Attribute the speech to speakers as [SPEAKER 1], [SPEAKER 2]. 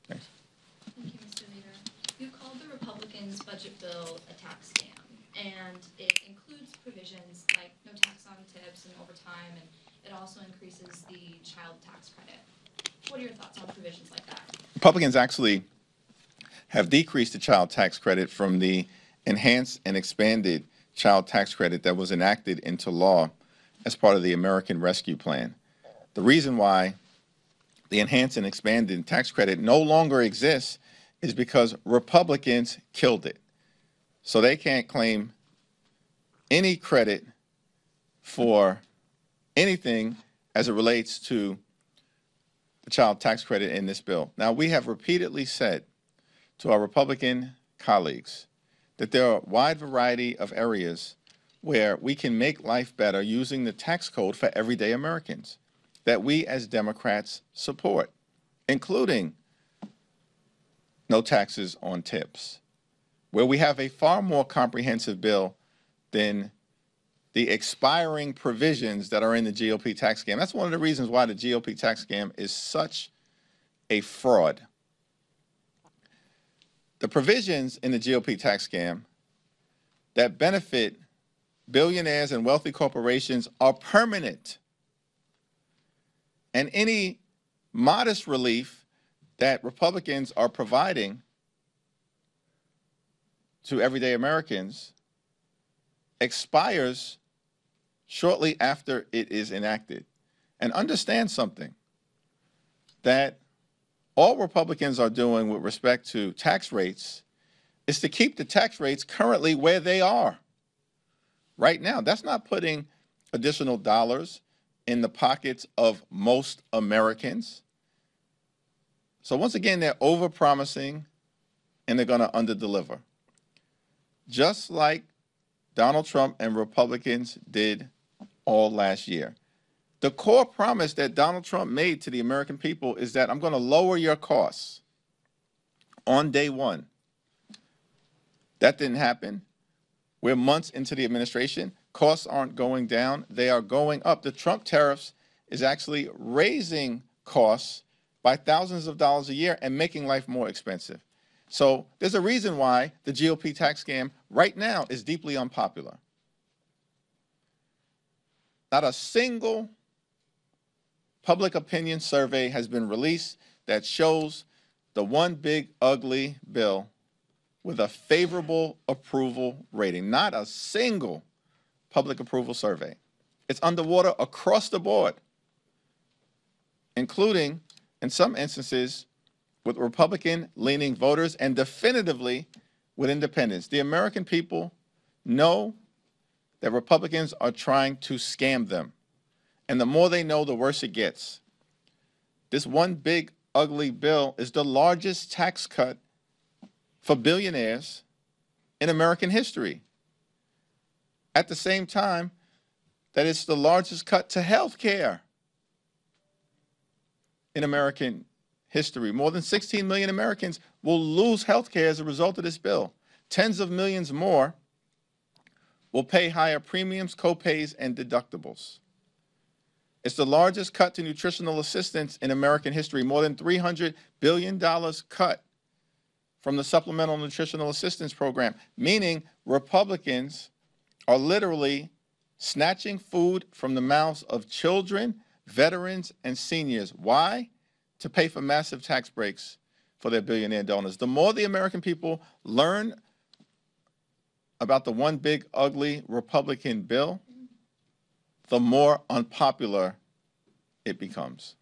[SPEAKER 1] Thanks.
[SPEAKER 2] Thank you, Mr. Leader. You called the Republicans' budget bill a tax scam, and it includes provisions like no tax on tips and overtime, and it also increases the child tax credit. What are your thoughts on provisions like that?
[SPEAKER 1] Republicans actually have decreased the child tax credit from the enhanced and expanded child tax credit that was enacted into law as part of the American Rescue Plan. The reason why the enhanced and expanded tax credit no longer exists is because Republicans killed it. So they can't claim any credit for anything as it relates to the child tax credit in this bill. Now, we have repeatedly said to our Republican colleagues that there are a wide variety of areas where we can make life better using the tax code for everyday Americans that we as Democrats support, including no taxes on tips, where we have a far more comprehensive bill than the expiring provisions that are in the GOP tax scam. That's one of the reasons why the GOP tax scam is such a fraud. The provisions in the GOP tax scam that benefit billionaires and wealthy corporations are permanent. And any modest relief that Republicans are providing to everyday Americans expires shortly after it is enacted. And understand something, that all Republicans are doing with respect to tax rates is to keep the tax rates currently where they are right now. That's not putting additional dollars in the pockets of most Americans. So once again, they're overpromising and they're going to underdeliver. Just like Donald Trump and Republicans did all last year. The core promise that Donald Trump made to the American people is that I'm going to lower your costs on day one. That didn't happen. We're months into the administration. Costs aren't going down. They are going up. The Trump tariffs is actually raising costs by thousands of dollars a year and making life more expensive. So there's a reason why the GOP tax scam right now is deeply unpopular. Not a single public opinion survey has been released that shows the one big ugly bill with a favorable approval rating. Not a single public approval survey. It's underwater across the board, including, in some instances, with Republican-leaning voters and definitively with independents. The American people know that Republicans are trying to scam them. And the more they know, the worse it gets. This one big ugly bill is the largest tax cut for billionaires in American history. At the same time, that it's the largest cut to health care in American history. More than 16 million Americans will lose health care as a result of this bill. Tens of millions more will pay higher premiums, co-pays, and deductibles. It's the largest cut to nutritional assistance in American history, more than $300 billion cut from the Supplemental Nutritional Assistance Program, meaning Republicans are literally snatching food from the mouths of children, veterans, and seniors. Why? To pay for massive tax breaks for their billionaire donors. The more the American people learn about the one big ugly Republican bill, the more unpopular it becomes.